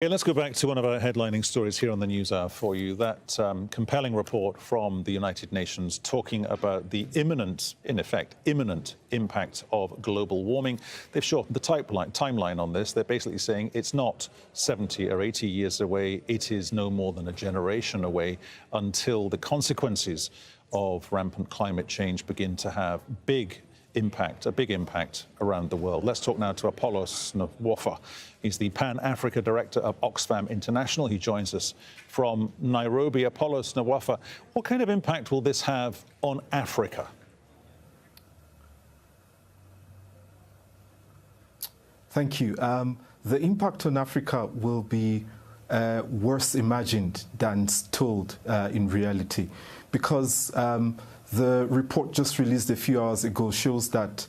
Okay, let's go back to one of our headlining stories here on the News Hour for you. That compelling report from the United Nations talking about the imminent, in effect, imminent impact of global warming. They've shortened the timeline on this. They're basically saying it's not 70 or 80 years away. It is no more than a generation away until the consequences of rampant climate change begin to have a big impact around the world. Let's talk now to Apollos Nwafor. He's the Pan-Africa Director of Oxfam International. He joins us from Nairobi. Apollos Nwafor, what kind of impact will this have on Africa? Thank you. The impact on Africa will be worse imagined than told in reality, because the report just released a few hours ago shows that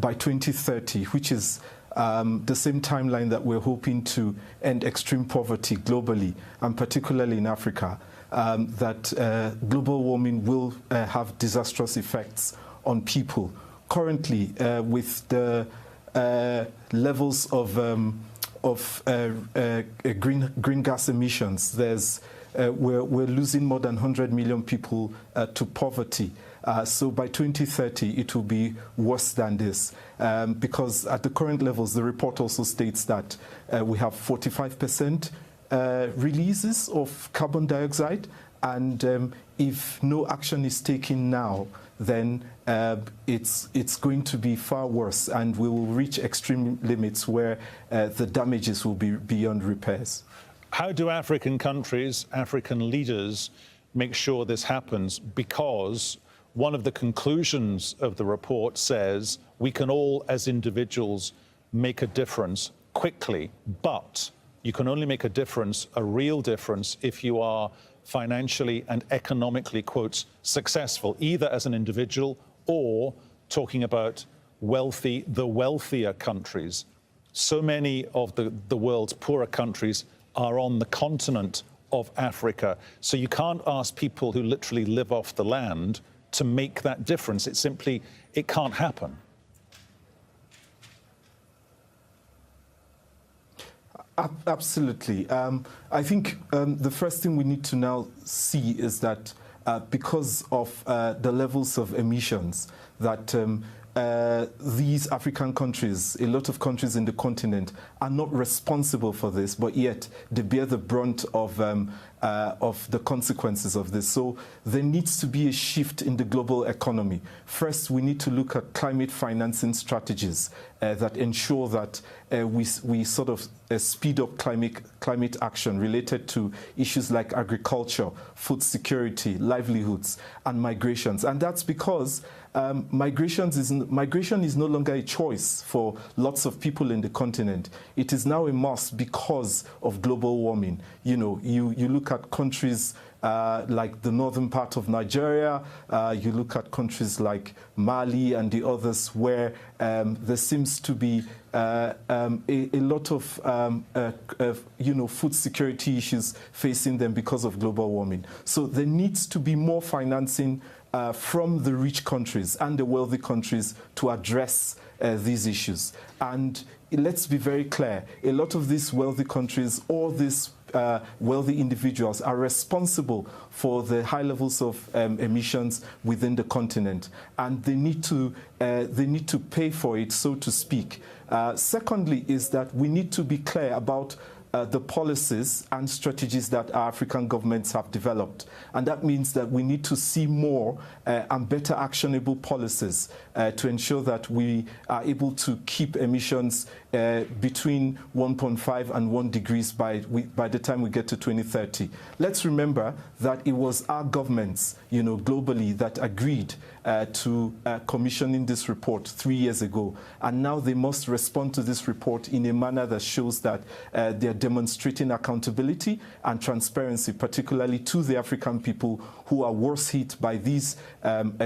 by 2030, which is the same timeline that we're hoping to end extreme poverty globally, and particularly in Africa, that global warming will have disastrous effects on people. Currently, with the levels of green gas emissions, we're losing more than 100 million people to poverty. So by 2030, it will be worse than this, because at the current levels, the report also states that we have 45% releases of carbon dioxide, and if no action is taken now, then it's going to be far worse, and we will reach extreme limits where the damages will be beyond repairs. How do African countries, African leaders, make sure this happens? Because one of the conclusions of the report says we can all, as individuals, make a difference quickly, but you can only make a difference, a real difference, if you are financially and economically, quotes, successful, either as an individual or talking about the wealthier countries. So many of the world's poorer countries are on the continent of Africa. So you can't ask people who literally live off the land to make that difference. It can't happen. Absolutely. I think the first thing we need to now see is that because of the levels of emissions that these African countries, a lot of countries in the continent, are not responsible for this, but yet they bear the brunt of the consequences of this. So there needs to be a shift in the global economy. First, we need to look at climate financing strategies that ensure that we sort of speed up climate action related to issues like agriculture, food security, livelihoods, and migrations. And that's because migration is no longer a choice for lots of people in the continent. It is now a must because of global warming. You know, you look at countries like the northern part of Nigeria, you look at countries like Mali and the others where there seems to be a lot of food security issues facing them because of global warming. So there needs to be more financing from the rich countries and the wealthy countries to address these issues. And let's be very clear, a lot of these wealthy countries or these wealthy individuals are responsible for the high levels of emissions within the continent, and they need to pay for it, so to speak. Secondly is that we need to be clear about the policies and strategies that our African governments have developed. And that means that we need to see more and better actionable policies to ensure that we are able to keep emissions between 1.5 and 1 degrees by the time we get to 2030. Let's remember that it was our governments, globally, that agreed to commissioning this report 3 years ago. And now they must respond to this report in a manner that shows that they're demonstrating accountability and transparency, particularly to the African people who are worse hit by these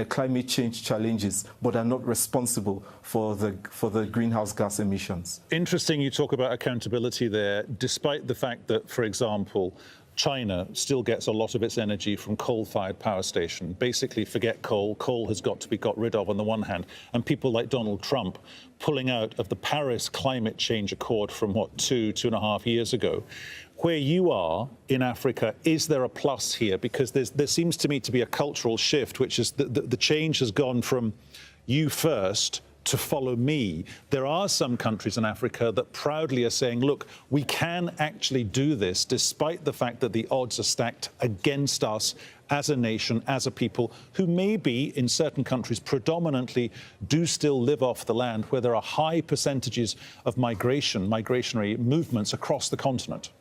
climate change challenges, but are not responsible for the greenhouse gas emissions. Interesting you talk about accountability there, despite the fact that, for example, China still gets a lot of its energy from coal-fired power station. Basically, forget coal. Coal has got to be got rid of on the one hand. And people like Donald Trump pulling out of the Paris Climate Change Accord from, what, 2.5 years ago. Where you are in Africa, is there a plus here? Because there seems to me to be a cultural shift, which is the change has gone from you first to follow me. There are some countries in Africa that proudly are saying, look, we can actually do this despite the fact that the odds are stacked against us as a nation, as a people who maybe in certain countries predominantly do still live off the land, where there are high percentages of migratory movements across the continent.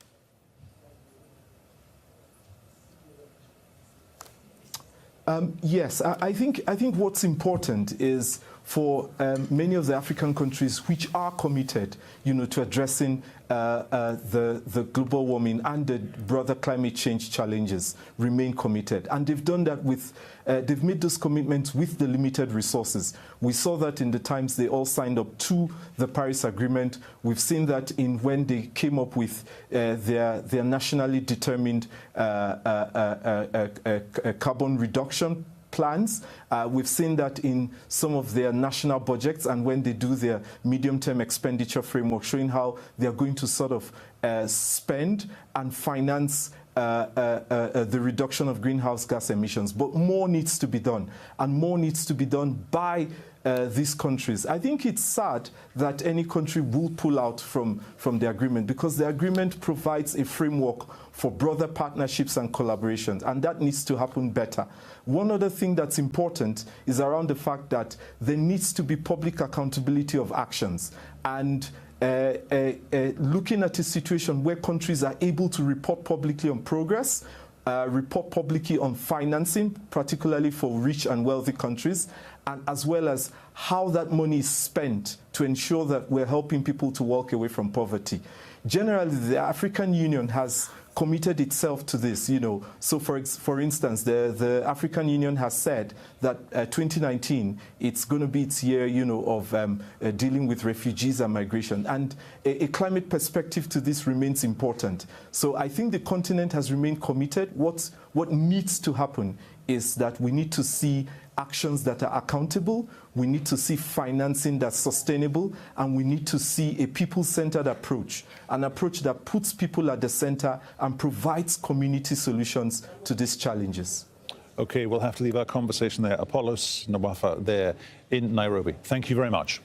Yes, I think what's important is for many of the African countries which are committed, to addressing the global warming and the broader climate change challenges, remain committed. And they've done that with, they've made those commitments with the limited resources. We saw that in the times they all signed up to the Paris Agreement. We've seen that in when they came up with their nationally determined carbon reduction plans. We've seen that in some of their national budgets and when they do their medium-term expenditure framework, showing how they are going to sort of spend and finance the reduction of greenhouse gas emissions. But more needs to be done, and more needs to be done by these countries. I think it's sad that any country will pull out from the agreement, because the agreement provides a framework for broader partnerships and collaborations, and that needs to happen better. One other thing that's important is around the fact that there needs to be public accountability of actions, and looking at a situation where countries are able to report publicly on progress, report publicly on financing, particularly for rich and wealthy countries, and as well as how that money is spent to ensure that we're helping people to walk away from poverty. Generally, the African Union has committed itself to this, So for instance, the African Union has said that 2019, it's going to be its year, of dealing with refugees and migration. And a climate perspective to this remains important. So I think the continent has remained committed. What needs to happen is that we need to see actions that are accountable, we need to see financing that's sustainable, and we need to see a people-centered approach, an approach that puts people at the center and provides community solutions to these challenges. Okay, we'll have to leave our conversation there. Apollos Nwafor there in Nairobi. Thank you very much.